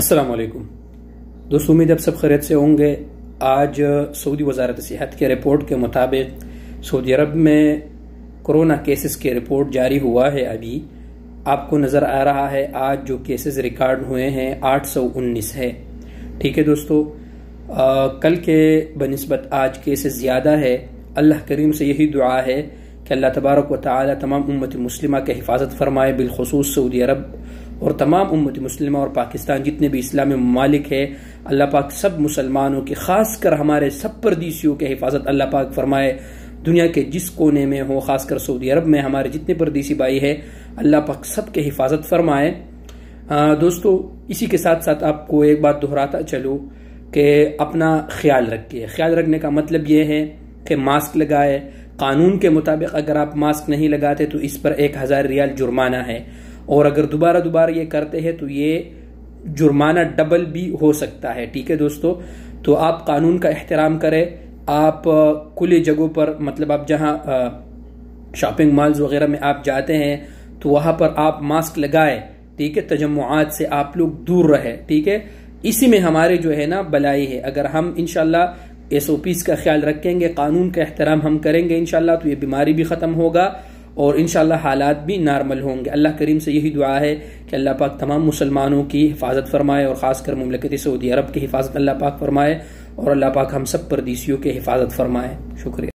अस्सलाम वालेकुम दोस्तों, उम्मीद आप सब खैरियत से होंगे। आज सऊदी वजारत सेहत के रिपोर्ट के मुताबिक सऊदी अरब में कोरोना केसेस के रिपोर्ट जारी हुआ है। अभी आपको नज़र आ रहा है आज जो केसेस रिकॉर्ड हुए हैं 819 है। ठीक है दोस्तों, कल के बनिस्बत आज केसेस ज़्यादा है। अल्लाह करीम से यही दुआ है कि अल्लाह तबारक व तआला तमाम उम्मत मुस्लिमा के हिफाजत फरमाए, बिलखुसूस सऊदी अरब और तमाम उम्मत मुस्लिमा और पाकिस्तान जितने भी इस्लामी ममालिक है, अल्लाह पाक सब मुसलमानों की, खासकर हमारे सब परदेसियों के हिफाजत अल्लाह पाक फरमाए। दुनिया के जिस कोने में हो, खासकर सऊदी अरब में हमारे जितने परदेसी भाई है, अल्लाह पाक सब के हिफाजत फरमाए। दोस्तों, इसी के साथ साथ आपको एक बात दोहराता चलूँ कि अपना ख्याल रखिए। ख्याल रखने का मतलब ये है कि मास्क लगाए। कानून के मुताबिक अगर आप मास्क नहीं लगाते तो इस पर 1000 रियाल जुर्माना है, और अगर दोबारा ये करते हैं तो ये जुर्माना डबल भी हो सकता है। ठीक है दोस्तों, तो आप कानून का एहतराम करें। आप खुली जगहों पर, मतलब आप जहां शॉपिंग मॉल्स वगैरह में आप जाते हैं तो वहां पर आप मास्क लगाए। ठीक है, तजम्मुआत से आप लोग दूर रहे। ठीक है, इसी में हमारे जो है ना भलाई है। अगर हम इंशाल्लाह SOPs का ख्याल रखेंगे, कानून का एहतराम हम करेंगे इंशाल्लाह, तो ये बीमारी भी खत्म होगा और इंशाल्लाह हालात भी नॉर्मल होंगे। अल्लाह करीम से यही दुआ है कि अल्लाह पाक तमाम मुसलमानों की हिफाजत फरमाए और खासकर मुमलकत सऊदी अरब की हिफाजत अल्लाह पाक फरमाए, और अल्लाह पाक हम सब परदेसियों की हिफाजत फरमाए। शुक्रिया।